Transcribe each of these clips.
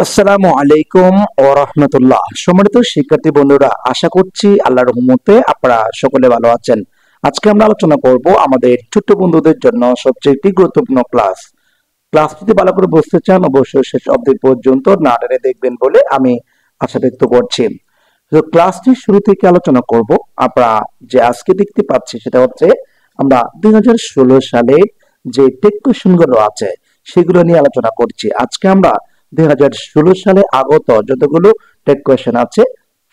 আসসালামু আলাইকুম ওয়া রাহমাতুল্লাহ। সম্মানিত শিক্ষার্থী বন্ধুরা, আশা করছি আল্লাহর রহমতে আপনারা সকলে ভালো আছেন। আজকে আমরা আলোচনা করব আমাদের ছোট্ট বন্ধুদের জন্য সবচেয়ে একটি গুরুত্বপূর্ণ ক্লাস যদি ভালো করে বুঝতে চান অবশ্যই শেষ অবধি পর্যন্ত না টেনে দেখবেন বলে আমি আশা ব্যক্ত করছি। তো ক্লাসটি শুরু থেকে আলোচনা করব। আপনারা যে আজকে দেখতে পাচ্ছি সেটা হচ্ছে আমরা 2016 সালে যে টেক কোয়েশ্চেন গুলো আছে সেগুলো নিয়ে আলোচনা করছি। আজকে আমরা 2016 সালে আগত যতগুলো টেক কোয়েশ্চেন আছে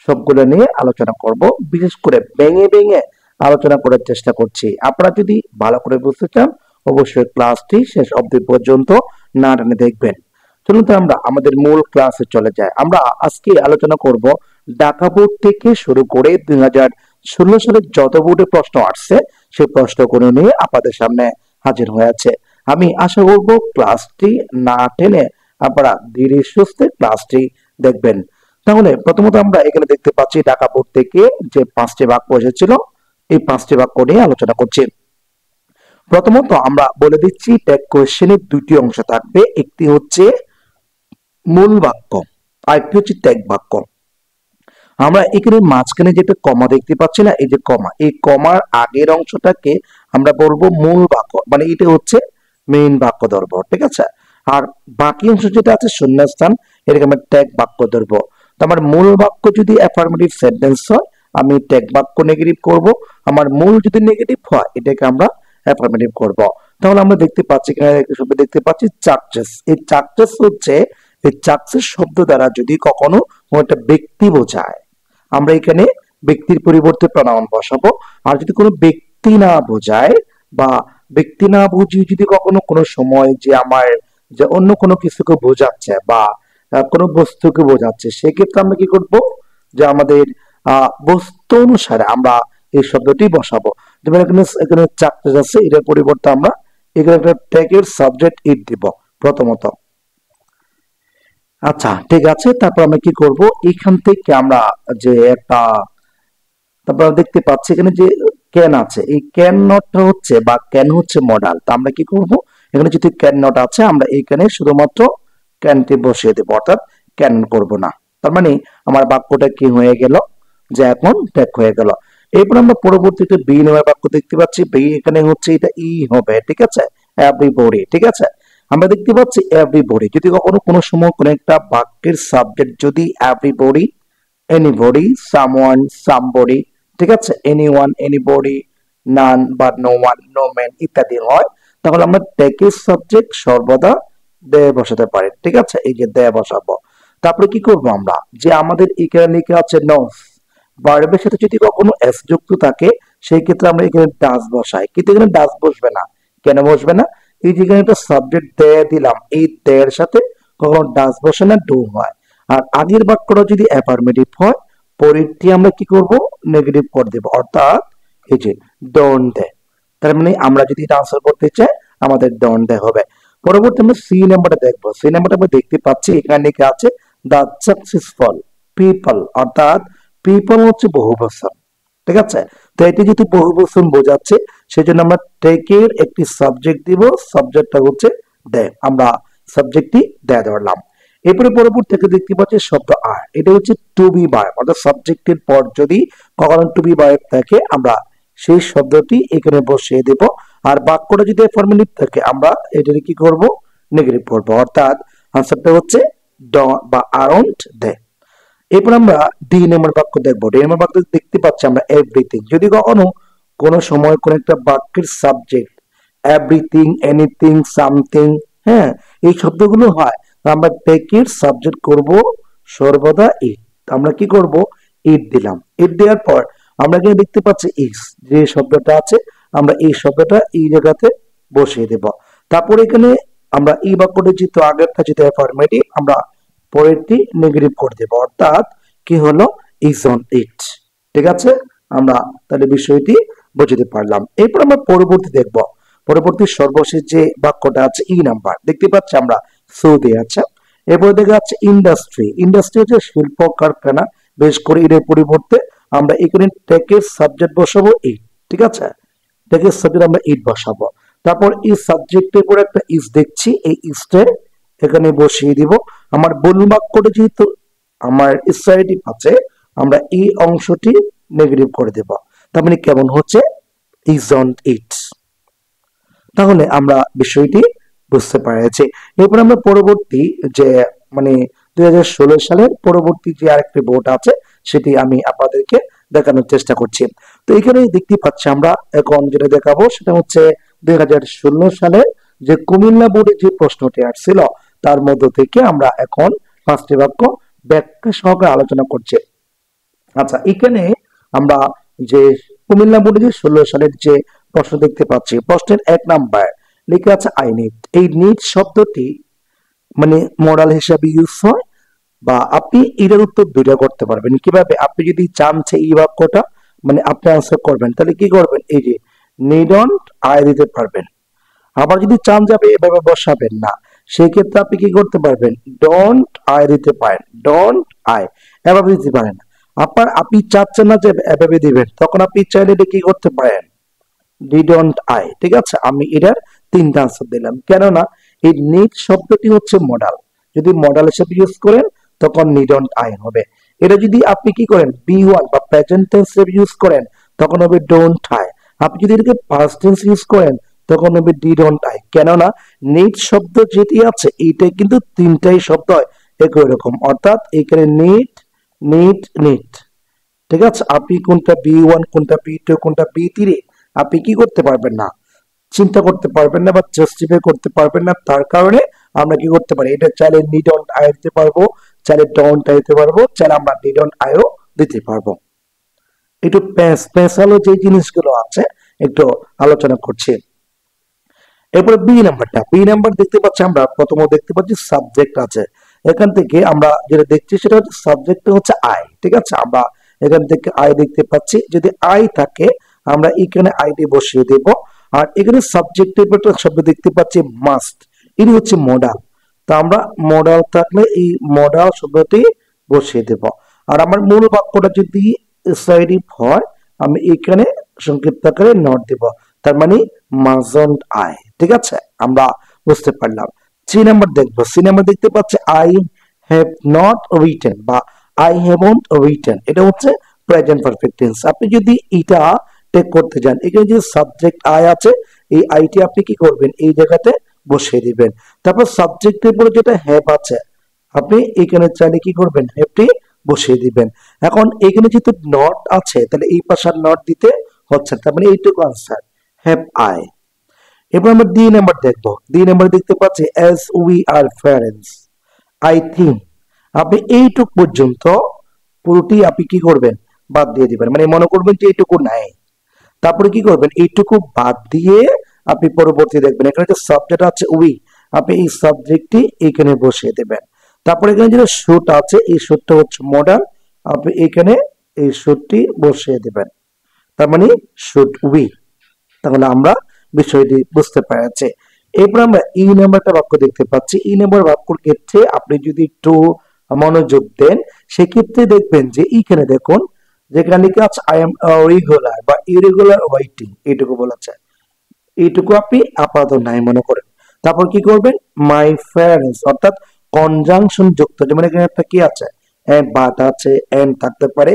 সবগুলো নিয়ে আলোচনা করব। বিশেষ করে ভেঙে ভেঙে আলোচনা করার চেষ্টা করছি। আপনারা যদি ভালো করে বুঝতে চান অবশ্যই ক্লাসটি শেষ অবধি পর্যন্ত না টেনে দেখবেন। চলুন তো আমরা আমাদের মূল ক্লাসে চলে যাই। আমরা আজকে আলোচনা করব ঢাকা বোর্ড থেকে শুরু করে 2016 সালে যত বোর্ডে প্রশ্ন আসছে সেই প্রশ্নগুলো নিয়ে আপনাদের সামনে হাজির হয়েছে। আমি আশা করব ক্লাসটি না টেনে আপনারা ধীরে সুস্থে ক্লাসটি দেখবেন। তাহলে প্রথমত আমরা এখানে দেখতে পাচ্ছি ঢাকা বোর্ড থেকে যে 5টি বাক্য এসেছিল এই 5টি বাক্য নিয়ে আলোচনা করছি। প্রথমত আমরা বলে দিচ্ছি টেক কোয়েশ্চেনের দুটি অংশ থাকবে, একটি হচ্ছে মূল বাক্য আর একটি হচ্ছে টেক বাক্য। আমরা এখানে মাঝখানে যেটা কমা দেখতে পাচ্ছি না, এই যে কমা, এই কমার আগের অংশটাকে আমরা বলবো মূল বাক্য, মানে এটা হচ্ছে মেইন বাক্য ধরবো, ঠিক আছে। আর বাকি অংশ যেটা আছে শূন্যস্থান, এটাকে আমরা টেক বাক্য ধরবো। তো আমার মূল বাক্য যদি অ্যাফার্মেটিভ সেন্টেন্স হয় আমি টেক বাক্য নেগেটিভ করব, আমার মূল যদি নেগেটিভ হয় এটাকে আমরা অ্যাফার্মেটিভ করব। তাহলে আমরা দেখতে পাচ্ছি এখানে দেখতে পাচ্ছি চার্চেস। এই চার্চেস হচ্ছে এই চার্চেস শব্দ দ্বারা যদি কখনো একটা ব্যক্তি বোঝায় আমরা এখানে ব্যক্তির পরিবর্তে প্রনাউন বসাবো। আর যদি কোনো ব্যক্তি না বোঝায় বা ব্যক্তি না বুঝিয়ে যদি কখনো কোনো সময় যে আমার যে অন্য কোনো কিছুকে বোঝাচ্ছে বা কোনো বস্তুকে বোঝাচ্ছে সেক্ষেত্রে আমরা কি করব যে আমাদের বস্তু অনুসারে আমরা এই শব্দটি বসাবো। যেমন এখানে এখানে চার্চেস আছে, এটার পরিবর্তে আমরা এখানে একটা ট্যাগের সাবজেক্ট ইট দিব প্রথমত। আচ্ছা ঠিক আছে, তারপর আমরা কি করব এখান থেকে আমরা যে একটা তারপর দেখতে পাচ্ছি এখানে যে ক্যান আছে, এই ক্যান নটটা হচ্ছে বা ক্যান হচ্ছে মডাল। তা আমরা কি করব এখানে যদি ক্যান নট আছে আমরা এখানে শুধুমাত্র ক্যানটি বসিয়ে দেবো, অর্থাৎ ক্যান করব না। তার মানে আমার বাক্যটা কি হয়ে গেল যে এখন ট্যাগ হয়ে গেল। এরপর আমরা পরবর্তীতে বি নামের বাক্য দেখতে পাচ্ছি। বি এখানে হচ্ছে এটা ই হবে, ঠিক আছে, এভরিবডি, ঠিক আছে। আমরা দেখতে পাচ্ছি এভরিবডি যদি কখনো কোনো সময় কোনো একটা বাক্যের সাবজেক্ট যদি এভরিবডি, এনিবডি, সামওয়ান, সামবডি, ঠিক আছে, এনিওয়ান, এনিবডি, নান বা নো ওয়ান, নো ম্যান ইত্যাদি হয় তাহলে আমরা টেকের সাবজেক্ট সর্বদা দে বসাতে পারি, ঠিক আছে, এই যে দে বসাবো। তারপরে কি করব আমরা যে আমাদের এখানে লেখা আছে নোস, ভার্বের সাথে যদি কখনো এস যুক্ত থাকে সেই ক্ষেত্রে আমরা এখানে ডাস বসাই, কিন্তু এখানে ডাস বসবে না। কেন বসবে না? এই যে এখানে একটা সাবজেক্ট দে দিলাম, এই দেয়ের সাথে কখনো ডাস বসে না, ডু হয়। আর আগের বাক্যটা যদি অ্যাফার্মেটিভ হয় পরেরটি আমরা কি করব নেগেটিভ করে দেব, অর্থাৎ এই যে ডোন্ট দে। তার মানে আমরা যদি এটা আনসার করতে চাই আমাদের ডোন্ট দে হবে। পরবর্তী আমরা সি নাম্বারটা দেখবো। সি নাম্বারটা আমরা দেখতে পাচ্ছি এখানে লেখা আছে দা সাকসেসফুল পিপল, অর্থাৎ পিপল হচ্ছে বহুবচন, ঠিক আছে। তো এটি যেহেতু বহুবচন বোঝাচ্ছে সেজন্য আমরা টেকের একটি সাবজেক্ট দিব, সাবজেক্টটা হচ্ছে দে, আমরা সাবজেক্টটি দে ধরলাম। এরপরে পরবর্তী থেকে দেখতে পাচ্ছি শব্দ আর, এটা হচ্ছে টু বি ভার্ব, অর্থাৎ সাবজেক্টের পর যদি কখনো টু বি ভার্ব থাকে আমরা সেই শব্দটি এখানে বসিয়ে দেব। আর বাক্যটা যদি অ্যাফার্মেটিভ থাকে আমরা এটাকে কি করব নেগেটিভ করব, অর্থাৎ আনসারটা হচ্ছে ড বা আরন্ট দে। এরপর আমরা ডি নাম্বার বাক্য দেখবো। ডি নাম্বার বাক্য দেখতে পাচ্ছি আমরা এভরিথিং যদি কখনো কোনো সময় কোন একটা বাক্যের সাবজেক্ট এভরিথিং, এনিথিং, সামথিং, হ্যাঁ, এই শব্দগুলো হয় আমরা টেকের সাবজেক্ট করব সর্বদা ইট। আমরা কি করব ইট দিলাম। ইট দেওয়ার পর আমরা এখানে দেখতে পাচ্ছি ইস, যে শব্দটা আছে আমরা এই শব্দটা এই জায়গাতে বসিয়ে দেব। তারপর এখানে আমরা এই বাক্যটা যেহেতু আগেরটা যেহেতু অ্যাফার্মেটিভ আমরা পরেরটি নেগেটিভ করে দেব, অর্থাৎ কি হলো ইজ অন ইট, ঠিক আছে। আমরা তাহলে বিষয়টি বুঝতে পারলাম। এরপর আমরা পরবর্তী দেখব। পরবর্তী সর্বশেষ যে বাক্যটা আছে ই নাম্বার দেখতে পাচ্ছি আমরা সৌদি আছে। এরপরে দেখা যাচ্ছে ইন্ডাস্ট্রি। ইন্ডাস্ট্রি হচ্ছে শিল্প কারখানা, বেশ করে এর পরিবর্তে আমরা এখানে টেকের সাবজেক্ট বসাবো ইট, ঠিক আছে, টেকের সাবজেক্ট আমরা ইট বসাবো। তারপর এই সাবজেক্টের পরে একটা ইস দেখছি, এই ইসটা এখানে বসিয়ে দিব। আমার মূল বাক্যটা যেহেতু আমার স্ট্রাইটিভ আছে, আমরা এই অংশটি নেগেটিভ করে দেব। তার মানে কেমন হচ্ছে, ইজন্ট ইট। তাহলে আমরা বিষয়টি বুঝতে পেরেছি। এরপর আমরা পরবর্তী যে মানে 2016 সালের পরবর্তী যে আরেকটি বোর্ড আছে সেটি আমি আপনাদেরকে দেখানোর চেষ্টা করছি। তো এখানে দেখতে পাচ্ছি আমরা এখন যেটা দেখাবো সেটা হচ্ছে 2016 সালের যে কুমিল্লা বোর্ডে যে প্রশ্নটি আসছিল তার মধ্য থেকে আমরা এখন 5টি বাক্য ব্যাখ্যা সহকারে আলোচনা করছি। আচ্ছা, এখানে আমরা যে কুমিল্লা বোর্ডে যে 16 সালের যে প্রশ্ন দেখতে পাচ্ছি, প্রশ্নের 1 নাম্বার লেখা আছে আই নিড। এই নিড শব্দটি মানে মডাল হিসাবে ইউজ হয়, বা আপনি এটার উত্তর দুইটা করতে পারবেন। কিভাবে, আপনি যদি চান যে এই বাক্যটা মানে আপনি আনসার করবেন তাহলে কি করবেন, এই যে নিডন্ট আই দিতে পারবেন। আবার যদি চান যে আপনি এভাবে বসাবেন না, সেই ক্ষেত্রে আপনি কি করতে পারবেন, ডোন্ট আই দিতে পারেন, ডোন্ট আই এভাবে দিতে পারেন। আপনি চাচ্ছেন না যে এভাবে দিবেন, তখন আপনি চাইলে এটা কি করতে পারেন, ডিডন্ট আই। ঠিক আছে, আমি এটার 3টা আনসার দিলাম, কেননা এই নিড শব্দটি হচ্ছে মডাল। যদি মডাল হিসেবে ইউজ করেন তখন নিডন্ট আই হবে। এটা যদি আপনি কি করেন বি1 বা প্রেজেন্ট টেন্স হিসেবে ইউজ করেন তখন হবে ডোন্ট আই। আপনি যদি এটাকে পাস্ট টেন্স ইউজ করেন তখন হবে ডিডন্ট আই। কেননা নিড শব্দ যেটি আছে এইটাই কিন্তু 3টাই শব্দ হয় একই রকম, অর্থাৎ এখানে নিড নিড নিড। ঠিক আছে, আপনি কোনটা বি1 কোনটা বি2 কোনটা বি3 আপনি কি করতে পারবেন না, চিন্তা করতে পারবেন না বা জাস্টিফাই করতে পারবেন না। তার কারণে আমরা কি করতে পারি, এটা চাইলে নিডন্ট আই দিতে পারবো, চাইলে ডন্ট আই দিতে পারবো, চাইলে আমরা নিডন্ট আইও দিতে পারবো। একটু স্পেশাল যে জিনিসগুলো আছে একটু আলোচনা করছি। এরপরে বি নাম্বার দেখতে পাচ্ছি আমরা, প্রথমে দেখতে পাচ্ছি সাবজেক্ট আছে। এখান থেকে আমরা যেটা দেখছি সেটা হচ্ছে সাবজেক্ট হচ্ছে আই। ঠিক আছে, আমরা এখান থেকে আই দেখতে পাচ্ছি। যদি আই থাকে আমরা এখানে আইটি বসিয়ে দেব। আর এখানে সাবজেক্টের একটা শব্দ দেখতে পাচ্ছি মাস্ট, এটি হচ্ছে মডাল। তো আমরা মডাল থাকলে এই মডাল শব্দটি বসিয়ে দেব। আর আমার মূল বাক্যটা যদি সাইডিভ হয় আমি এখানে সংক্ষিপ্ত আকারে নট দেব, তার মানে মাজন্ট আই। ঠিক আছে, আমরা বুঝতে পারলাম। সি নাম্বার দেখবো। সি নাম্বার দেখতে পাচ্ছি আই হ্যাভ নট রিটেন বা আই হ্যাভন্ট রিটেন, এটা হচ্ছে প্রেজেন্ট পারফেক্ট টেন্স। আপনি যদি এটা টেক করতে যান, এখানে যে সাবজেক্ট আই আছে এই আইটি আপনি কি করবেন, এই জায়গাতে বসিয়ে দিবেন। তারপর সাবজেক্টের পরে যেটা হ্যাভ আছে আপনি এখানে চাইলে কি করবেন, হ্যাভটি বসিয়ে দিবেন। এখন এখানে যেহেতু নট আছে তাহলে এই পাশে নট দিতে হচ্ছে, তার মানে এইটুকু আনসার হ্যাভ আই। এবার আমরা ডি নাম্বার দেখবো। ডি নাম্বার দেখতে পাচ্ছি as we are parents I think. আপনি এইটুক পর্যন্ত পুরোটি আপনি কি করবেন, বাদ দিয়ে দিবেন, মানে মনে করবেন যে এইটুকু নাই। তারপরে কি করবেন, এইটুকু বাদ দিয়ে আপনি পরবর্তী দেখবেন এখানে যে সাবজেক্ট আছে উই, আপনি এই সাবজেক্টটি এখানে বসিয়ে দেবেন। তারপরে এখানে যেটা শুট আছে এই শুটটা হচ্ছে মডাল, আপনি এখানে এই শুটটি বসিয়ে দেবেন, তার মানে শুট উই। তাহলে আমরা বিষয়টি বুঝতে পেরেছি। এরপর আমরা ই নাম্বারটা বাক্য দেখতে পাচ্ছি। ই নাম্বার বাক্যর ক্ষেত্রে আপনি যদি একটু মনোযোগ দেন সেক্ষেত্রে দেখবেন যে এইখানে দেখুন যেখানে লেখা আছে আই এম রেগুলার বা ইরেগুলার ওয়েটিং, এইটুকু বলেছে, এইটুকু আপনি আপাতত নাই মনে করেন। তারপর কি করবেন, মাই প্যারেন্টস অর্থাৎ কনজাংশন যুক্ত, যেমন এখানে একটা কি আছে এন্ড বাট আছে, এন্ড থাকতে পারে,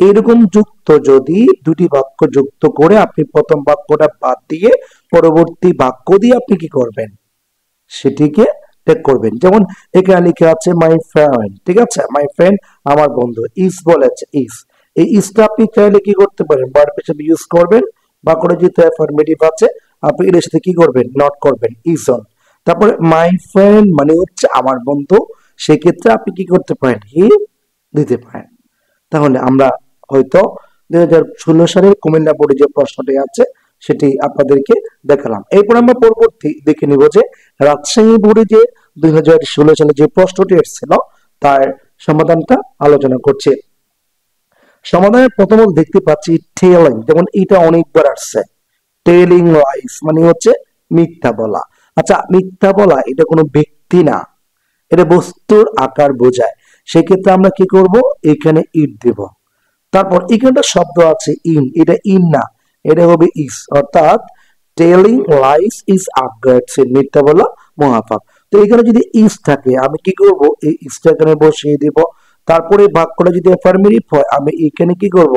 এরকম যুক্ত যদি দুটি বাক্য যুক্ত করে আপনি প্রথম বাক্যটা বাদ দিয়ে পরবর্তী বাক্য দিয়ে আপনি কি করবেন, সেটিকে টেক করবেন। যেমন এখানে লিখে আছে মাই ফ্রেন্ড, ঠিক আছে, মাই ফ্রেন্ড আমার বন্ধু, ইস বলেছে ইস, এই ইসটা আপনি চাইলে কি করতে পারেন ভার্ব হিসেবে ইউজ করবেন, বা করে যেতে অ্যাফার্মেটিভ আছে আপনি এর সাথে কি করবেন নট করবেন ইজন। তারপরে মাই ফ্রেন্ড মানে হচ্ছে আমার বন্ধু, সেক্ষেত্রে আপনি কি করতে পারেন হি দিতে পারেন। তাহলে আমরা হয়তো 2016 সালের কুমিল্লা বোর্ডে যে প্রশ্নটি আছে সেটি আপনাদেরকে দেখালাম। এরপর আমরা পরবর্তী দেখে নিব যে রাজশাহী বোর্ডে যে 2016 সালে যে প্রশ্নটি এসেছিল তার সমাধানটা আলোচনা করছে। সমাধানের প্রথমত দেখতে পাচ্ছি টেলিং, যেমন এটা অনেকবার আসছে, টেলিং লাইস মানে হচ্ছে মিথ্যা বলা। আচ্ছা, মিথ্যা বলা এটা কোনো ব্যক্তি না, এটা বস্তুর আকার বোঝায়, সেক্ষেত্রে আমরা কি করব এখানে ইট দেব। তারপর এখানটা শব্দ আছে ইন, এটা ইন না, এটা হবে ইস, অর্থাৎ টেলিং লাইস ইজ আগ্রেসিভ, মিথ্যা বলা মহাপাপ। তো এখানে যদি ইজ থাকে আমি কি করব, এই ইজটা এখানে বসিয়ে দিব। তারপরে বাক্যটা যদি অ্যাফার্মেটিভ হয় আমি এখানে কি করব,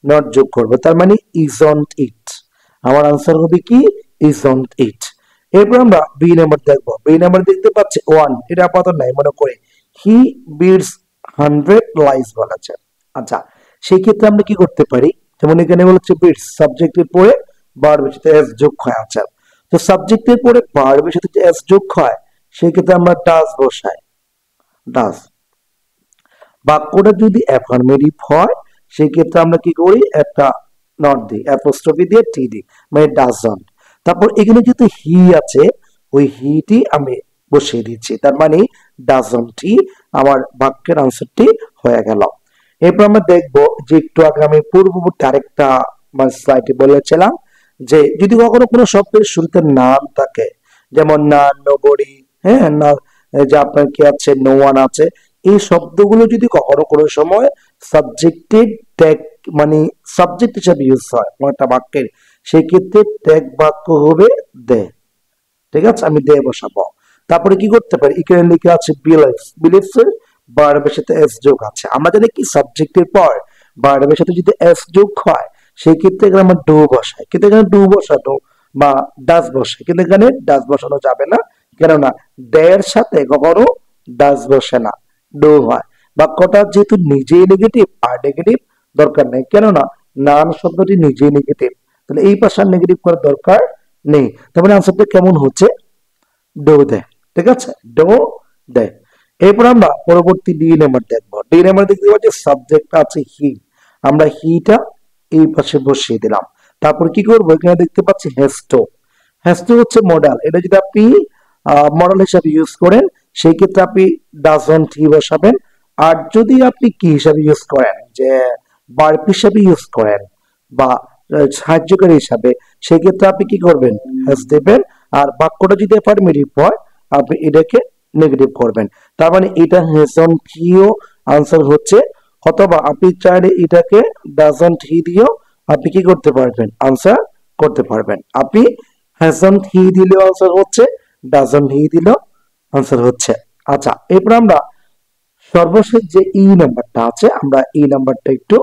নট যোগ করব। তার মানে ইজন্ট ইট, আমার আনসার হবে কি ইজন্ট ইট। এরপর আমরা বি নাম্বার দেখবো। বি নাম্বার দেখতে পাচ্ছি ওয়ান, এটা আপাতত নাই মনে করে হি বিডস 100 লাইস বলেছে। আচ্ছা, সেই ক্ষেত্রে আমরা কি করতে পারি, যেমন এখানে বলেছে বিডস, সাবজেক্টের পরে ভার্বের সাথে এস যোগ হয়। আচ্ছা, তো সাবজেক্টের পরে ভার্বের সাথে এস যোগ হয়, সেই ক্ষেত্রে আমরা ডাজ বসাই, ডাজ। বাক্যটা যদি অ্যাফার্মেটিভ হয় সেই ক্ষেত্রে আমরা কি করি, একটা নট দিই, অ্যাপোস্ট্রফি দিয়ে টি দিই, মানে ডাজন্ট। তারপর এখানে যেহেতু হি আছে ওই হিটি আমি বসিয়ে দিচ্ছি, তার মানে ডাজন্টই আমার বাক্যের আনসারটি হয়ে গেল। এরপর আমরা দেখবো যে একটু আগে আমি পূর্ববর্তী আরেকটা স্লাইডে বলেছিলাম যে যদি কখনো কোনো শব্দের শুরুতে নাম থাকে, যেমন না, নোবডি, হ্যাঁ না, যে আপনার কি আছে, নো ওয়ান আছে, এই শব্দগুলো যদি কখনো কোনো সময় সাবজেক্টের ট্যাগ মানে সাবজেক্ট হিসাবে ইউজ হয় একটা বাক্যের, সেই ক্ষেত্রে ট্যাগ বাক্য হবে দে। ঠিক আছে, আমি দে বসাবো। তারপরে কি করতে পারি, এখানে লিখে আছে বিলিভস, বিলিভস এর ভার্বের সাথে এস যোগ আছে। আমরা জানি কি সাবজেক্টের পর ভার্বের সাথে যদি এস যোগ হয় সেই ক্ষেত্রে এখানে আমরা ডু বসাই, কিন্তু এখানে ডু বসানো বা ডাস বসাই, কিন্তু এখানে ডাস বসানো যাবে না, কেননা দের সাথে কখনো ডাস বসে না, ডু হয়। বাক্যটা যেহেতু নিজেই নেগেটিভ আর নেগেটিভ দরকার নেই, কেননা নান শব্দটি নিজেই নেগেটিভ, তাহলে এই পাশে নেগেটিভ করার দরকার নেই। তারপরে আনসারটা কেমন হচ্ছে, ডো দে। ঠিক আছে, ডো দে। এরপর আমরা পরবর্তী ডি নাম্বার দেখবো। ডি নাম্বার দেখতে পাচ্ছি সাবজেক্ট আছে হি, আমরা হিটা এই পাশে বসিয়ে দিলাম। তারপর কি করবো, এখানে দেখতে পাচ্ছি হেস্টো, হেস্টো হচ্ছে মডেল, এটা যদি আপনি মডেল হিসাবে ইউজ করেন সেই ক্ষেত্রে আপনি ডাজন্ট হি বসাবেন। আর যদি আপনি কি হিসাবে ইউজ করেন, যে ভার্ব হিসাবে ইউজ করেন বা সাহায্যকারী হিসাবে, সেই ক্ষেত্রে আপনি কি করবেন, হ্যাজ দেবেন। আর বাক্যটা যদি অ্যাফার্মেটিভ হয় আপনি এটাকে নেগেটিভ করবেন, তার মানে এটা হ্যাজন্ট হিও আনসার হচ্ছে। অথবা আপনি চাইলে এটাকে ডাজন্ট হি দিয়েও আপনি কি করতে পারবেন, আনসার করতে পারবেন। আপনি হ্যাজন্ট হি দিলেও আনসার হচ্ছে, ডাজন্ট হি দিলেও আনসার হচ্ছে। আচ্ছা, এরপর আমরা সর্বশেষ যে ই নাম্বারটা আছে, আমরা এই নাম্বারটা একটু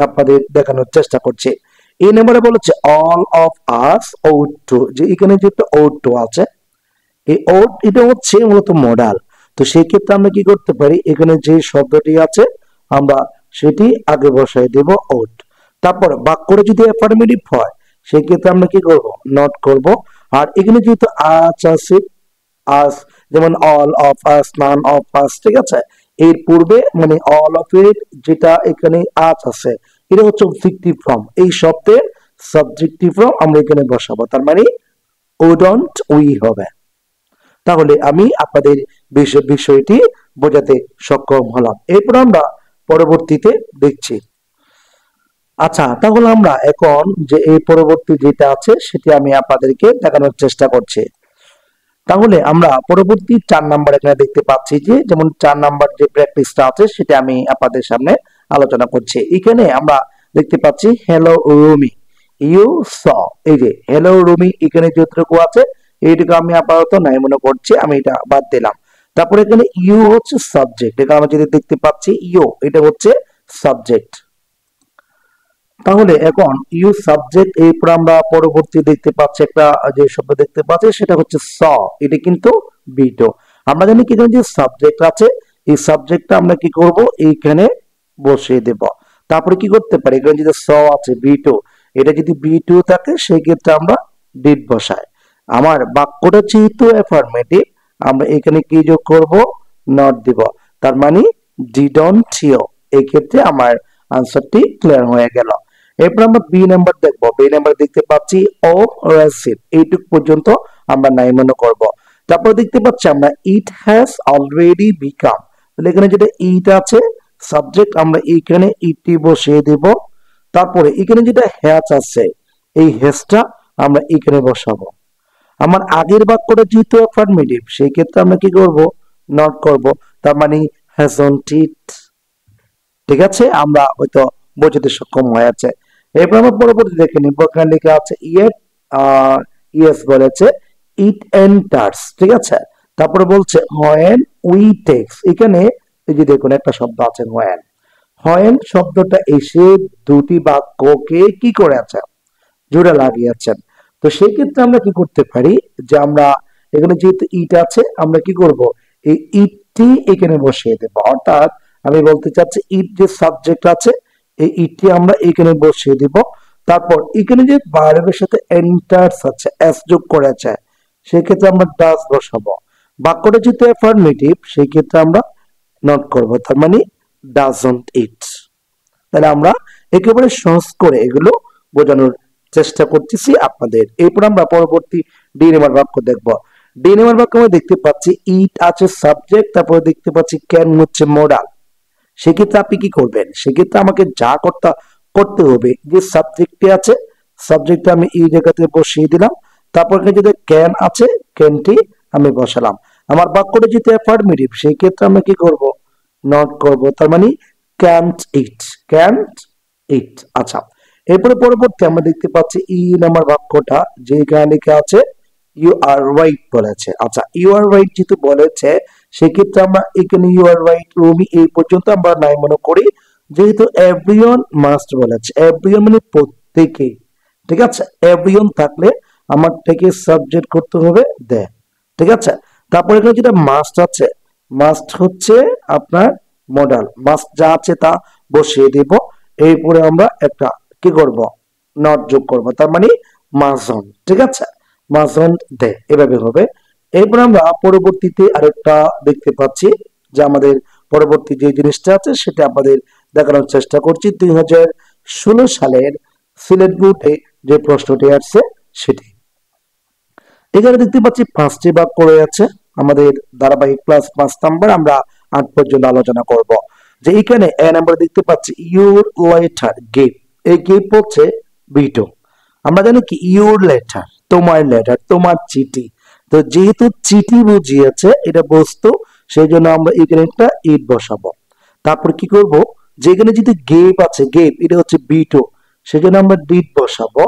আপনাদের দেখানোর চেষ্টা করছি। এই নাম্বারে বলেছে all of us ought to, যে এখানে যে একটা ওড টু আছে, এই ওড এটা হচ্ছে মূলত মডাল। তো সেই ক্ষেত্রে আমরা কি করতে পারি, এখানে যে শব্দটি আছে আমরা সেটি আগে বসাই দেব ওড। তারপর বাক্যটা যদি অ্যাফার্মেটিভ হয় সেই ক্ষেত্রে আমরা কি করব, নট করব। আর এখানে যেহেতু আজ আছে, আস যেমন all of us, none of us, ঠিক আছে, এর পূর্বে মানে অল অফ এর যেটা এখানে আজ আছে এটা হচ্ছে অবজেক্টিভ ফর্ম, এই শব্দের সাবজেক্টিভ ফর্ম আমরা এখানে বসাবো, তার মানে ওডন্ট উই হবে। তাহলে আমি আপনাদের বিষয়টি বোঝাতে সক্ষম হলাম। এরপর আমরা পরবর্তীতে দেখছি। আচ্ছা, তাহলে আমরা এখন যে এই পরবর্তী যেটা আছে সেটি আমি আপনাদেরকে দেখানোর চেষ্টা করছি। তাহলে আমরা পরবর্তী 4 নাম্বার এখানে দেখতে পাচ্ছি, যে যেমন 4 নাম্বার যে প্র্যাকটিসটা আছে সেটা আমি আপনাদের সামনে আলোচনা করছি। এখানে আমরা দেখতে পাচ্ছি হ্যালো রুমি, ইউ স, এই যে হ্যালো রুমি এখানে যতটুকু আছে এইটুকু আমি আপাতত নাই মনে করছি, আমি এটা বাদ দিলাম। তারপরে এখানে ইউ হচ্ছে সাবজেক্ট, এখানে আমরা যেটা দেখতে পাচ্ছি ইউ, এটা হচ্ছে সাবজেক্ট। তাহলে এখন ইউ সাবজেক্ট, এরপর আমরা পরবর্তী দেখতে পাচ্ছি একটা যে শব্দ দেখতে পাচ্ছি সেটা হচ্ছে স, এটা কিন্তু বিটো। আমরা জানি কি এখানে যে সাবজেক্ট আছে এই সাবজেক্টটা আমরা কি করব, এইখানে বসিয়ে দেব। তারপরে কি করতে পারি, এখানে যদি স আছে বিটো, এটা যদি বিটো থাকে সেই ক্ষেত্রে আমরা ডিড বসাই। আমার বাক্যটা যেহেতু অ্যাফার্মেটিভ আমরা এখানে কি যোগ করব, নট দিব, তার মানে ডিডন্ট হিও। এই ক্ষেত্রে আমার আনসারটি ক্লিয়ার হয়ে গেল। এরপর আমরা বি নাম্বার দেখবো। বি নাম্বার দেখতে পাচ্ছি ও রেসিভ, এইটুক পর্যন্ত আমরা নাই মনে করব। তারপর দেখতে পাচ্ছি আমরা ইট হ্যাজ অলরেডি বিকাম, তাহলে এখানে যেটা ইট আছে সাবজেক্ট আমরা এইখানে ইটি বসিয়ে দেব। তারপরে এখানে যেটা হ্যাজ আছে এই হ্যাজটা আমরা এখানে বসাবো। আমার আগের বাক্যটা যেহেতু অ্যাফার্মেটিভ সেই ক্ষেত্রে আমরা কি করব, নট করব, তার মানে হ্যাজন্ট ইট। ঠিক আছে, আমরা হয়তো বোঝাতে সক্ষম হয়ে আছে। এরপর আমরা পরবর্তী দেখে নিব, এখানে লেখা আছে ইয়েট, ইয়েস বলেছে ইট এন্টার্স, ঠিক আছে, তারপরে বলছে when we takes, এখানে এই যে দেখুন একটা শব্দ আছে when শব্দটা এসে দুটি বাক্যকে কি করে আছে, জোড়া লাগিয়েছেন। তো সেই ক্ষেত্রে আমরা কি করতে পারি, যে আমরা এখানে যেহেতু ইট আছে আমরা কি করব, এই ইটটি এখানে বসিয়ে দেব। অর্থাৎ আমি বলতে চাচ্ছি ইট যে সাবজেক্ট আছে এই ইটটি আমরা এখানে বসিয়ে দিব। তারপর এখানে যে ভার্বের সাথে এন্টার্স আছে, এস যোগ করেছে, সেই ক্ষেত্রে আমরা ডাজ বসাবো। বাক্যটা যেহেতু অ্যাফার্মেটিভ সেই ক্ষেত্রে আমরা নট করব, তার মানে ডাজন্ট ইট। তাহলে আমরা একেবারে সহজ করে এগুলো বোঝানোর চেষ্টা করতেছি আপনাদের। এরপর আমরা পরবর্তী ডি নাম্বার বাক্য দেখব। ডি নাম্বার বাক্য আমরা দেখতে পাচ্ছি ইট আছে সাবজেক্ট, তারপরে দেখতে পাচ্ছি ক্যান হচ্ছে মডাল। সেক্ষেত্রে আপনি কি করবেন, সেক্ষেত্রে আমাকে যা করতে হবে, যে সাবজেক্টটি আছে সাবজেক্টটা আমি এই জায়গাতে বসিয়ে দিলাম, তারপর যদি ক্যান আছে ক্যানটি আমি বসালাম। আমার বাক্যটা যেহেতু অ্যাফার্মেটিভ সেই ক্ষেত্রে আমরা কি করব, নট করব, তার মানে ক্যান্ট ইট, ক্যান্ট ইট। আচ্ছা, এরপরে পরবর্তী আমরা দেখতে পাচ্ছি ই নাম্বার বাক্যটা যেখানে লেখা আছে ইউ আর রাইট বলেছে। আচ্ছা, ইউ আর রাইট যেহেতু বলেছে সেক্ষেত্রে আমরা এখানে ইউ আর রাইট রুমি এই পর্যন্ত আমরা নাই মনে করি, যেহেতু এভরিওয়ান মাস্ট বলেছে, এভরিওয়ান মানে প্রত্যেকেই, ঠিক আছে। এভরিওয়ান থাকলে আমার থেকে সাবজেক্ট করতে হবে দে, ঠিক আছে। তারপর এখানে যেটা মাস্ট আছে, মাস্ট হচ্ছে আপনার মডাল, মাস্ট যা আছে তা বসিয়ে দেব। এরপরে আমরা একটা কি করব, নট যোগ করব, তার মানে মাজন, ঠিক আছে, মাজন দে, এভাবে হবে। এরপর আমরা পরবর্তীতে আরেকটা দেখতে পাচ্ছি যে আমাদের পরবর্তী যে জিনিসটা আছে সেটা আমাদের দেখানোর চেষ্টা করছি। 2016 সালের সিলেট বোর্ডে যে প্রশ্নটি আসছে সেটি। এখানে দেখতে পাচ্ছি 5টি বাক্য রয়েছে আমাদের ধারাবাহিক ক্লাস 5 নাম্বার, আমরা 8 পর্যন্ত আলোচনা করব। যে এখানে এ নাম্বার দেখতে পাচ্ছি ইউর লেটার গিভ, এই গিভ হচ্ছে বিটো। আমরা জানি কি ইউর লেটার তোমার লেটার, তোমার চিঠি। তো যেহেতু চিঠি বুঝিয়েছে এটা বস্তু, সেই জন্য আমরা এখানে একটা ইট বসাবো। তারপর কি করব, যেখানে যদি গেভ আছে গেভ এটা হচ্ছে বিটো, সেই জন্য আমরা ডিড বসাবো।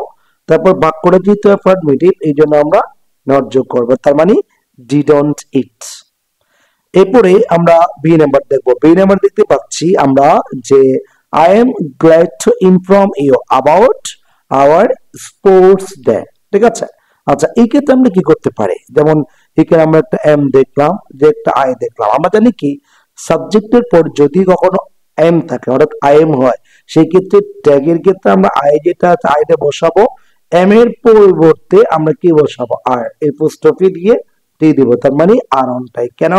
তারপর বাক্যটা যেহেতু অ্যাফার্মেটিভ এই জন্য আমরা নট যোগ করবো, তার মানে ডিডন্ট ইট। এরপরে আমরা বি নাম্বার দেখবো। বি নাম্বার দেখতে পাচ্ছি আমরা যে I am glad to inform you about our sports day, ঠিক আছে। আচ্ছা, এই ক্ষেত্রে আমরা কি করতে পারি, যেমন এখানে আমরা একটা এম দেখলাম, যে একটা আই দেখলাম। আমরা জানি কি সাবজেক্টের পর যদি কখনো এম থাকে অর্থাৎ আই এম হয়, সেই ক্ষেত্রে ট্যাগের ক্ষেত্রে আমরা আই যেটা আছে আইটা বসাবো, এম এর পরিবর্তে আমরা কি বসাবো, আর এপোস্ট্রফি দিয়ে দিব, তার মানে আর অনটাই। কেন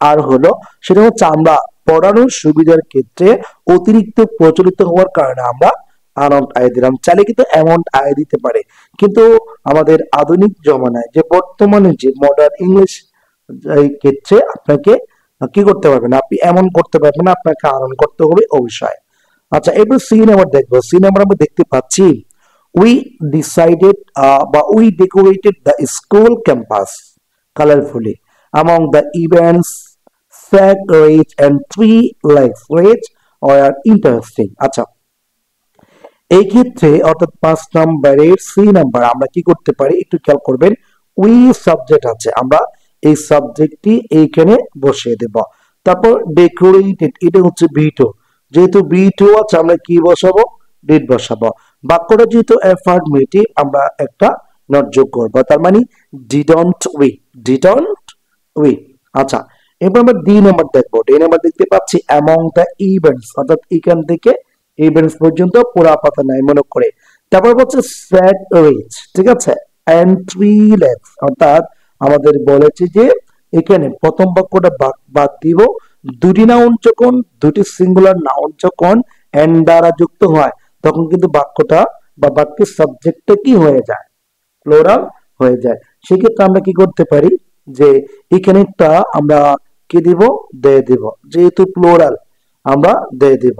আর হলো, সেটা হচ্ছে আমরা পড়ানোর সুবিধার ক্ষেত্রে অতিরিক্ত প্রচলিত হওয়ার কারণে আমরা আনন্দ আয় দিলাম। চাইলে কিন্তু অ্যামাউন্ট আয় দিতে পারে, কিন্তু আমাদের আধুনিক জমানায় যে বর্তমানে যে মডার্ন ইংলিশ এই ক্ষেত্রে আপনাকে কি করতে পারবেন, আপনি এমন করতে পারবেন না, আপনাকে আনন্দ করতে হবে অবশ্যই। আচ্ছা, এবার সি নাম্বার দেখবো। সি নাম্বার আমরা দেখতে পাচ্ছি we decided বা we decorated the school campus colorfully among the events, flag race and tree legs race were interesting. আচ্ছা, এই ক্ষেত্রে অর্থাৎ 5 নম্বরের সি নাম্বার আমরা কি করতে পারি একটু খেয়াল করবেন। উই সাবজেক্ট আছে, আমরা এই সাবজেক্টটি এইখানে বসিয়ে দেব। তারপর ডেকোরেটেড এটা হচ্ছে বিটো, যেহেতু বিটো আছে আমরা কি বসাবো, ডিড বসাবো। বাক্যটা যেহেতু অ্যাফার্মেটিভ আমরা একটা নট যোগ করব, তার মানে ডিডন্ট উই, ডিডন্ট উই। আচ্ছা, এবার আমরা ডি নাম্বার দেখবো। ডি নাম্বার দেখতে পাচ্ছি অ্যামং দ্য ইভেন্টস, অর্থাৎ এখান থেকে ইভেন্টস পর্যন্ত পুরা পাতা নাই মনে করে। তারপর হচ্ছে ফ্ল্যাগ রেজ, ঠিক আছে, এন্ড ট্রি লেগস, অর্থাৎ আমাদের বলেছে যে এখানে প্রথম বাক্যটা বাদ দিব, দুটি নাউন যখন দুটি সিঙ্গুলার নাউন যখন এন্ড দ্বারা যুক্ত হয় তখন কিন্তু বাক্যটা বা বাক্যের সাবজেক্টটা কি হয়ে যায়, প্লুরাল হয়ে যায়। সেক্ষেত্রে আমরা কি করতে পারি, যে এখানে একটা আমরা কি দিব, দে দিব, যেহেতু প্লুরাল আমরা দে দিব।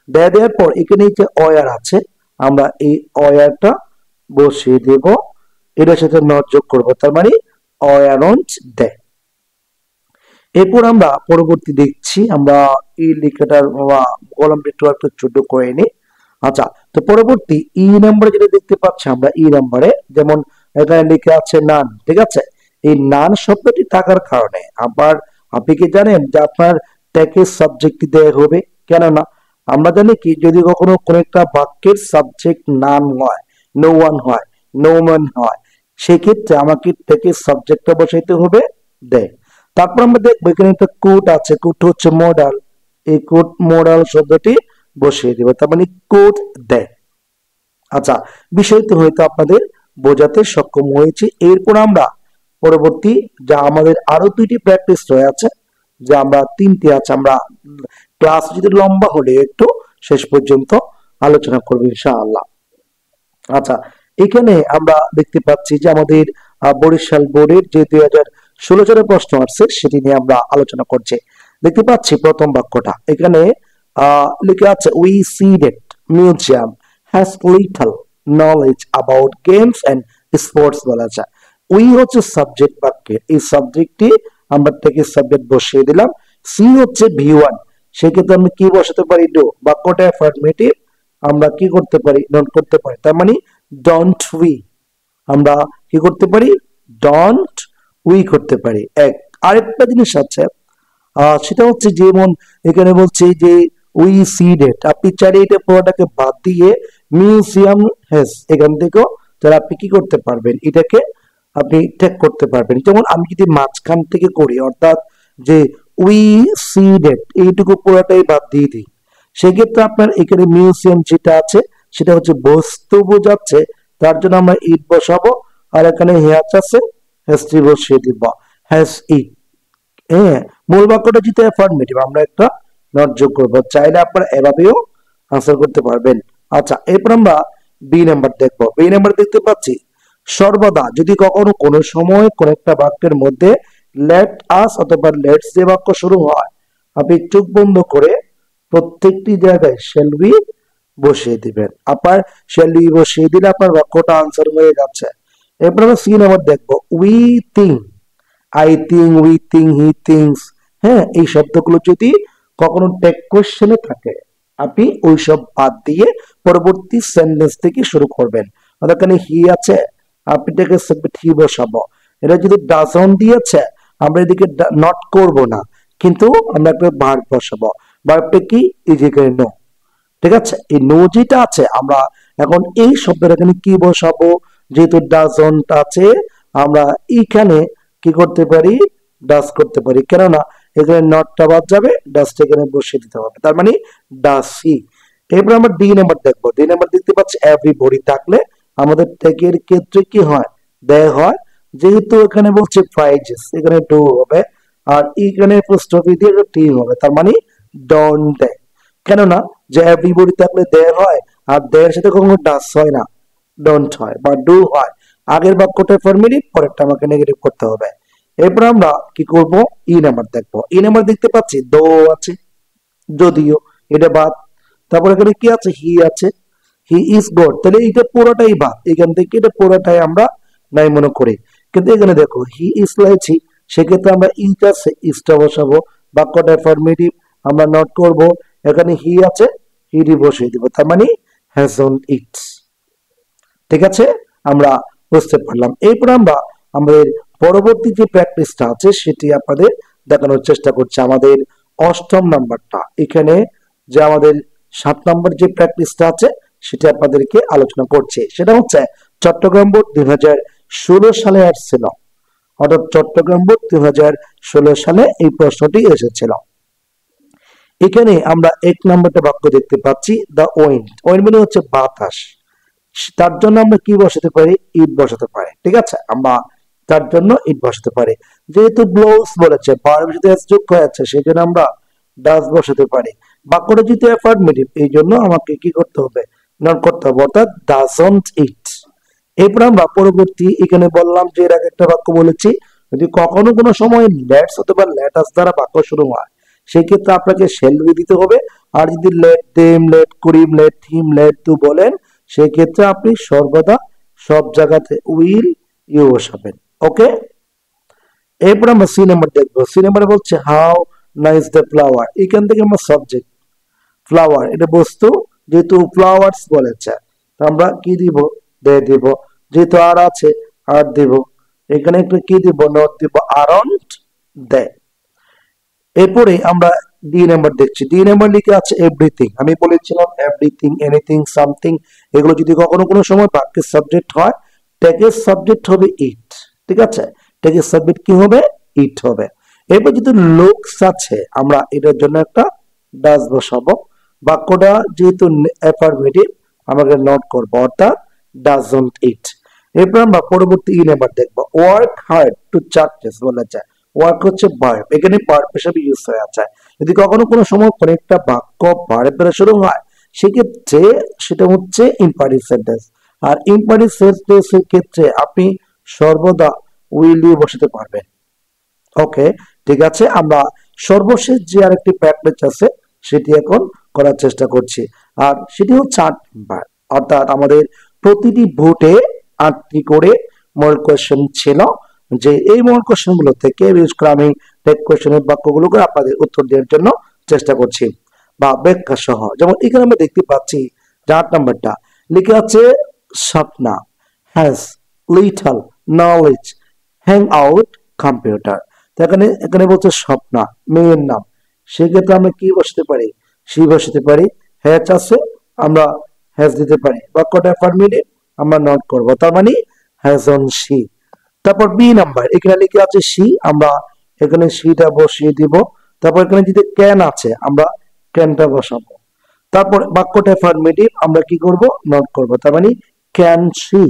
দেওয়ার পর এখানে যে অয়ার আছে আমরা এই অয়ারটা বসিয়ে দেব, এটার সাথে নট যোগ করবো, তার মানে অয়ারন্ট দে। এরপর আমরা পরবর্তী দেখছি, আমরা এই লেখাটার কলম একটু ছোট করে নিই। আচ্ছা, তো পরবর্তী ই নাম্বারে যেটা দেখতে পাচ্ছি আমরা ই নাম্বারে, যেমন এখানে লেখা আছে নান, ঠিক আছে, এই নান শব্দটি থাকার কারণে আবার আপনি কি জানেন যে আপনার ট্যাগের সাবজেক্টটি দেয়া হবে? কেননা আমরা জানি কি যদি কখনো কোন একটা বাক্যের সাবজেক্ট নান হয়, নো ওয়ান হয়, নো ম্যান হয়, সেক্ষেত্রে আমাকে ট্যাগের সাবজেক্টটা বসাইতে হবে দেয়। তারপর আমরা দেখবো এখানে একটা কোড আছে, কোড হচ্ছে মডাল, এই কোড মডাল শব্দটি বসিয়ে দেবো, তার মানে কোড দেয়। আচ্ছা, বিষয়টি হয়তো আপনাদের বোঝাতে সক্ষম হয়েছে। এরপর আমরা পরবর্তী যা আমাদের আরো দুইটি প্র্যাকটিস রয়েছে, যে আমরা তিনটি আছে, আমরা ক্লাস যদি লম্বা হলে একটু শেষ পর্যন্ত আলোচনা করবো ইনশাআল্লাহ। আচ্ছা, এখানে আমরা দেখতে পাচ্ছি যে আমাদের বরিশাল বোর্ডের যে 2016 সালের প্রশ্ন আসছে সেটি নিয়ে আমরা আলোচনা করছি। দেখতে পাচ্ছি প্রথম বাক্যটা এখানে লেখা আছে we see that museum has little knowledge about games and sports বলা যায়। উই হচ্ছে সাবজেক্ট বাক্যের, এই সাবজেক্টটি আমরা থেকে সাবজেক্ট বসিয়ে দিলাম। সি হচ্ছে ভি1, সেক্ষেত্রে আমরা কি বসাতে পারি? ডু। বাক্যটা অ্যাফার্মেটিভ, আমরা কি করতে পারি? ডন্ট করতে পারি, তার মানে ডন্ট উই, আমরা কি করতে পারি? ডন্ট উই করতে পারি। এক আরেকটা জিনিস আছে, সেটা হচ্ছে যেমন এখানে বলছে যে উই সি ডেট, আপনি চাইলে এটা পুরোটাকে বাদ দিয়ে মিউজিয়াম হ্যাজ এখান থেকেও তাহলে আপনি কি করতে পারবেন? এটাকে আপনি ট্যাগ করতে পারবেন। যেমন আমি যদি মাঝখান থেকে করি, অর্থাৎ যে উই সি ডেট এইটুকু পুরোটাই বাদ দিয়ে দিই, সেক্ষেত্রে আপনার এখানে মিউজিয়াম যেটা আছে সেটা হচ্ছে বস্তু বোঝাচ্ছে, তার জন্য আমরা ইট বসাবো, আর এখানে হ্যাজ আছে, হ্যাজটি বসিয়ে দিব, হ্যাজ ইট। হ্যাঁ, মূল বাক্যটা যেটা অ্যাফার্মেটিভ, আমরা একটা নট যোগ করবো, চাইলে আপনারা এভাবেও আনসার করতে পারবেন। আচ্ছা, এরপর আমরা বি নাম্বার দেখবো। বি নাম্বার দেখতে পাচ্ছি সর্বদা যদি কখনো কোনো সময় কোন একটা বাক্যের মধ্যে লেট আস অথবা লেটস যে বাক্য শুরু হয়, আপনি চোখ বন্ধ করে প্রত্যেকটি জায়গায় শ্যাল উই বসিয়ে দিবেন। আপনার শ্যাল উই বসিয়ে দিলে আপনার বাক্যটা আনসার হয়ে যাচ্ছে। এরপর আমরা সি নাম্বার দেখবো we think, I think, we think, he thinks. হ্যাঁ, এই শব্দগুলো যদি কখনো ট্যাগ কোশ্চেনে থাকে, আপনি ওই সব বাদ দিয়ে পরবর্তী সেন্টেন্স থেকে শুরু করবেন। এখানে হি আছে, আপনি এটাকে সাবজেক্ট হি বসাবো। এটা যদি ডাজন্ট দিয়েছে, আমরা এদিকে নট করব না, কিন্তু আমরা একটা ভার্ব বসাবো। ভার্বটা কি? Is equal no. ঠিক আছে, এই নো যেটা আছে, আমরা এখন এই শব্দটা এখানে কি বসাবো? যেহেতু ডাজন্ট আছে, আমরা এখানে কি করতে পারি? ডাস করতে পারি, কেননা এখানে নটটা বাদ যাবে, ডাসটা এখানে বসিয়ে দিতে হবে, তার মানে ডাসি। এরপর আমরা ডি নাম্বার দেখবো। ডি নাম্বার দেখতে পাচ্ছি এভরিবডি থাকলে আমাদের ট্যাগের ক্ষেত্রে কি হয়? দেয় হয়। যেহেতু এখানে বলছে প্রাইজেস, এখানে ডু হবে, আর এখানে অ্যাপোস্ট্রফি দিয়ে টি হবে, তার মানে ডন্ট দেয়। কেননা যে এভরিবডি থাকলে দেয় হয়, আর দেয়ের সাথে কখনো ডাস হয় না, ডন্ট হয় বা ডু হয়। আগের বাক্যটা অ্যাফার্মেটিভ, পরেরটা আমাকে নেগেটিভ করতে হবে। এরপর আমরা কি করব? ই নাম্বার দেখবো। ই নাম্বার দেখতে পাচ্ছি দো আছে, যদিও, এটা বাদ। তারপর এখানে কি আছে? হি আছে, হি ইজ গড, তাহলে এটা পুরোটাই বাদ, এখান থেকে এটা পুরোটাই আমরা নাই মনে করি। কিন্তু এখানে দেখো হি ইজ লাইছি, সেক্ষেত্রে আমরা ইজ আছে, ইজটা বসাবো, বাক্যটা অ্যাফার্মেটিভ, আমরা নট করব। এখানে হি আছে, হিডি বসিয়ে দিব, তার মানে হ্যাজন্ট ইটস। ঠিক আছে, আমরা বুঝতে পারলাম। এরপর আমরা আমাদের পরবর্তী যে প্র্যাকটিসটা আছে সেটি আপনাদের দেখানোর চেষ্টা করছি। আমাদের অষ্টম নাম্বারটা, এখানে যে আমাদের 7 নম্বর যে প্র্যাকটিসটা আছে সেটা আপনাদেরকে আলোচনা করছে। সেটা হচ্ছে চট্টগ্রাম বোর্ড 2016 সালে আসছিল, অর্থাৎ চট্টগ্রাম বোর্ড 2016 সালে এই প্রশ্নটি এসেছিল। এখানে আমরা 1 নম্বরটা বাক্য দেখতে পাচ্ছি দ্য উইন্ড। উইন্ড মানে হচ্ছে বাতাস, তার জন্য আমরা কি বসাতে পারি? ইট বসাতে পারি। ঠিক আছে, আমরা তার জন্য ইট বসাতে পারি। যেহেতু ব্লোস বলেছে, ভার্বের সাথে এস যোগ হয়েছে, সেই জন্য আমরা ডাস বসাতে পারি। বাক্যটা যেহেতু অ্যাফার্মেটিভ, এই জন্য আমাকে কি করতে হবে? নট করতে হবে, অর্থাৎ ডাজন্ট ইট। এরপর আমরা পরবর্তী এখানে বললাম যে এর আগে একটা বাক্য বলেছি, যদি কখনো কোনো সময় লেটস অথবা লেটাস দ্বারা বাক্য শুরু হয়, সেই ক্ষেত্রে আপনাকে শেল বি দিতে হবে। আর যদি লেট দেম, লেট করিম, লেট হিম, লেট টু বলেন, সেই ক্ষেত্রে আপনি সর্বদা সব জায়গাতে উইল ইউ বসাবেন। ওকে, এরপর আমরা সি নাম্বার দেখবো। সি নাম্বার বলছে হাউ নাইস দ্য ফ্লাওয়ার। এখান থেকে আমরা সাবজেক্ট ফ্লাওয়ার, এটা বস্তু, যেহেতু ফ্লাওয়ার্স বলেছে, আমরা কি দিব? দে দিব। যেহেতু আর আছে, আর দিব। এখানে একটু কি দিব, নট দিব, আরন্ট দে। এরপরে আমরা ডি নাম্বার দেখছি। ডি নাম্বার লিখে আছে এভরিথিং। আমি বলেছিলাম এভরিথিং, এনিথিং, সামথিং, এগুলো যদি কখনো কোনো সময় বাক্যের সাবজেক্ট হয়, ট্যাগের সাবজেক্ট হবে ইট। ঠিক আছে, ট্যাগের সাবজেক্ট কি হবে, ইট হবে। এরপর যদি লুকস আছে, আমরা এটার জন্য একটা ডাজ বসাবো। বাক্যটা যেহেতু অ্যাফারমেটিভ, আমাকে নোট করবো, অর্থাৎ ডাজন্ট ইট। এরপর আমরা পরবর্তী ই নাম্বার দেখবো। ওয়ার্ক হার্ড টু চার্চেস বলেছে। ওয়ার্ক হচ্ছে ভার্ব, এখানে ভার্ব হিসেবে ইউজ হয়ে আছে। যদি কখনো কোনো সময় কোনো একটা বাক্য ভার্ব দ্বারা শুরু হয়, সেক্ষেত্রে সেটা হচ্ছে ইম্পারেটিভ সেন্টেন্স। আর ইম্পারেটিভ সেন্টেন্সের ক্ষেত্রে আপনি সর্বদা উইল ইউ বসাতে পারবেন। ওকে, ঠিক আছে। আমরা সর্বশেষ যে আরেকটি প্র্যাকটিস আছে সেটি এখন করার চেষ্টা করছি, আর সেটি হচ্ছে 8 নাম্বার। অর্থাৎ আমাদের প্রতিটি ভোটে 8টি করে মডেল কোয়েশ্চেন ছিল, যে এই মডেল কোয়েশ্চেন গুলো থেকে বিশেষ করে আমি টেক কোয়েশ্চেনের বাক্যগুলোকে আপনাদের উত্তর দেওয়ার জন্য চেষ্টা করছি, বা ব্যাখ্যা সহ। যেমন এখানে আমরা দেখতে পাচ্ছি যে 8 নাম্বারটা লিখে আছে Swapna has little knowledge hang out computer. এখানে এখানে বলছে স্বপ্না মেয়ের নাম, সেক্ষেত্রে আমরা কি বসাতে পারি, সি বসাতে পারি। হ্যাজ আছে, আমরা হ্যাজ দিতে পারি। বাক্যটা অ্যাফারমেটিভ, আমরা নট করব, তার মানে হ্যাজ অন সি। তারপর বি নাম্বার, এখানে লিখে আছে সি, আমরা এখানে সিটা বসিয়ে দিব। তারপর এখানে যদি ক্যান আছে, আমরা ক্যানটা বসাবো। তারপর বাক্যটা অ্যাফারমেটিভ, আমরা কি করব, নট করব, তার মানে ক্যান সি।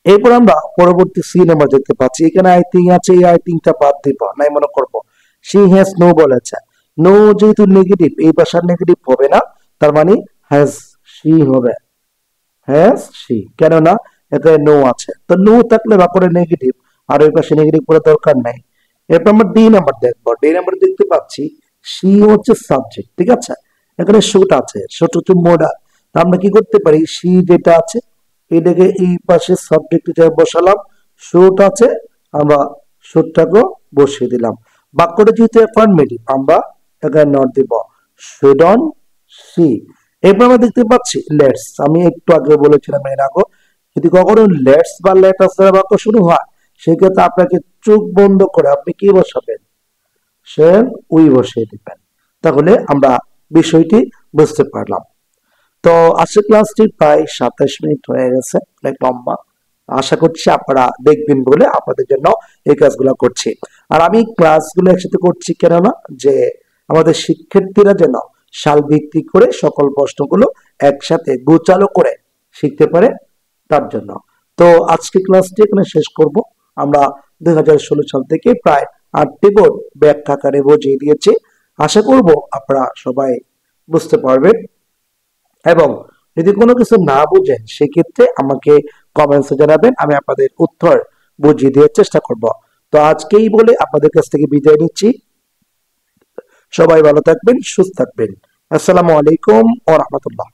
এরপর আমরা পরবর্তী সি নাম্বার দেখতে পাচ্ছি। এখানে আই থিঙ্ক আছে, এই আই থিঙ্কটা বাদ দিব, নাই মনে করব। সি হ্যাজ নো বলেছে, নো যেহেতু নেগেটিভ, এই ভাষার নেগেটিভ হবে না, তার মানে হ্যাজ সি হবে, হ্যাজ সি, কেননা এখানে নো আছে। তো নো থাকলে বাক্যটা নেগেটিভ, আর ওই পাশে নেগেটিভ করার দরকার নাই। এরপর আমরা ডি নাম্বার দেখবো। ডি নাম্বার দেখতে পাচ্ছি সি হচ্ছে সাবজেক্ট, ঠিক আছে। এখানে শুট আছে, শুট হচ্ছে মোডাল। তা আমরা কি করতে পারি, সি যেটা আছে এটাকে এই পাশে সাবজেক্ট হিসেবে বসালাম, শুট আছে, আমরা শুটটাকে বসিয়ে দিলাম। বাক্যটা যেহেতু অ্যাফারমেটিভ, আমরা এখানে নট দিব, শুডন্ট সি। এরপর আমরা দেখতে পাচ্ছি লেটস। আমি একটু আগে বলেছিলাম এর আগে, যদি কখনো লেটস বা লেটাস দ্বারা বাক্য শুরু হয়, সেক্ষেত্রে আপনাকে চোখ বন্ধ করে আপনি কি বসাবেন, সে উই বসিয়ে দিবেন। তাহলে আমরা বিষয়টি বুঝতে পারলাম। তো আজকের ক্লাসটি প্রায় 27 মিনিট হয়ে গেছে, অনেক লম্বা। আশা করছি আপনারা দেখবেন বলে আপনাদের জন্য এই কাজগুলো করছি। আর আমি ক্লাসগুলো একসাথে করছি কেননা, যে আমাদের শিক্ষার্থীরা যেন সালভিত্তিক করে সকল প্রশ্নগুলো একসাথে গোছালো করে শিখতে পারে, তার জন্য। তো আজকে ক্লাসটি এখানে শেষ করব। আমরা 2016 সাল থেকে প্রায় 8টি বোর্ড ব্যাখ্যাকারে বুঝিয়ে দিয়েছি। আশা করব আপনারা সবাই বুঝতে পারবেন, এবং যদি কোনো কিছু না বুঝেন সেক্ষেত্রে আমাকে কমেন্টসে জানাবেন, আমি আপনাদের উত্তর বুঝিয়ে দেওয়ার চেষ্টা করব। তো আজকেই বলে আপনাদের কাছ থেকে বিদায় নিচ্ছি। সবাই ভালো থাকবেন, সুস্থ থাকবেন। আসসালামু আলাইকুম ওয়া রাহমাতুল্লাহ।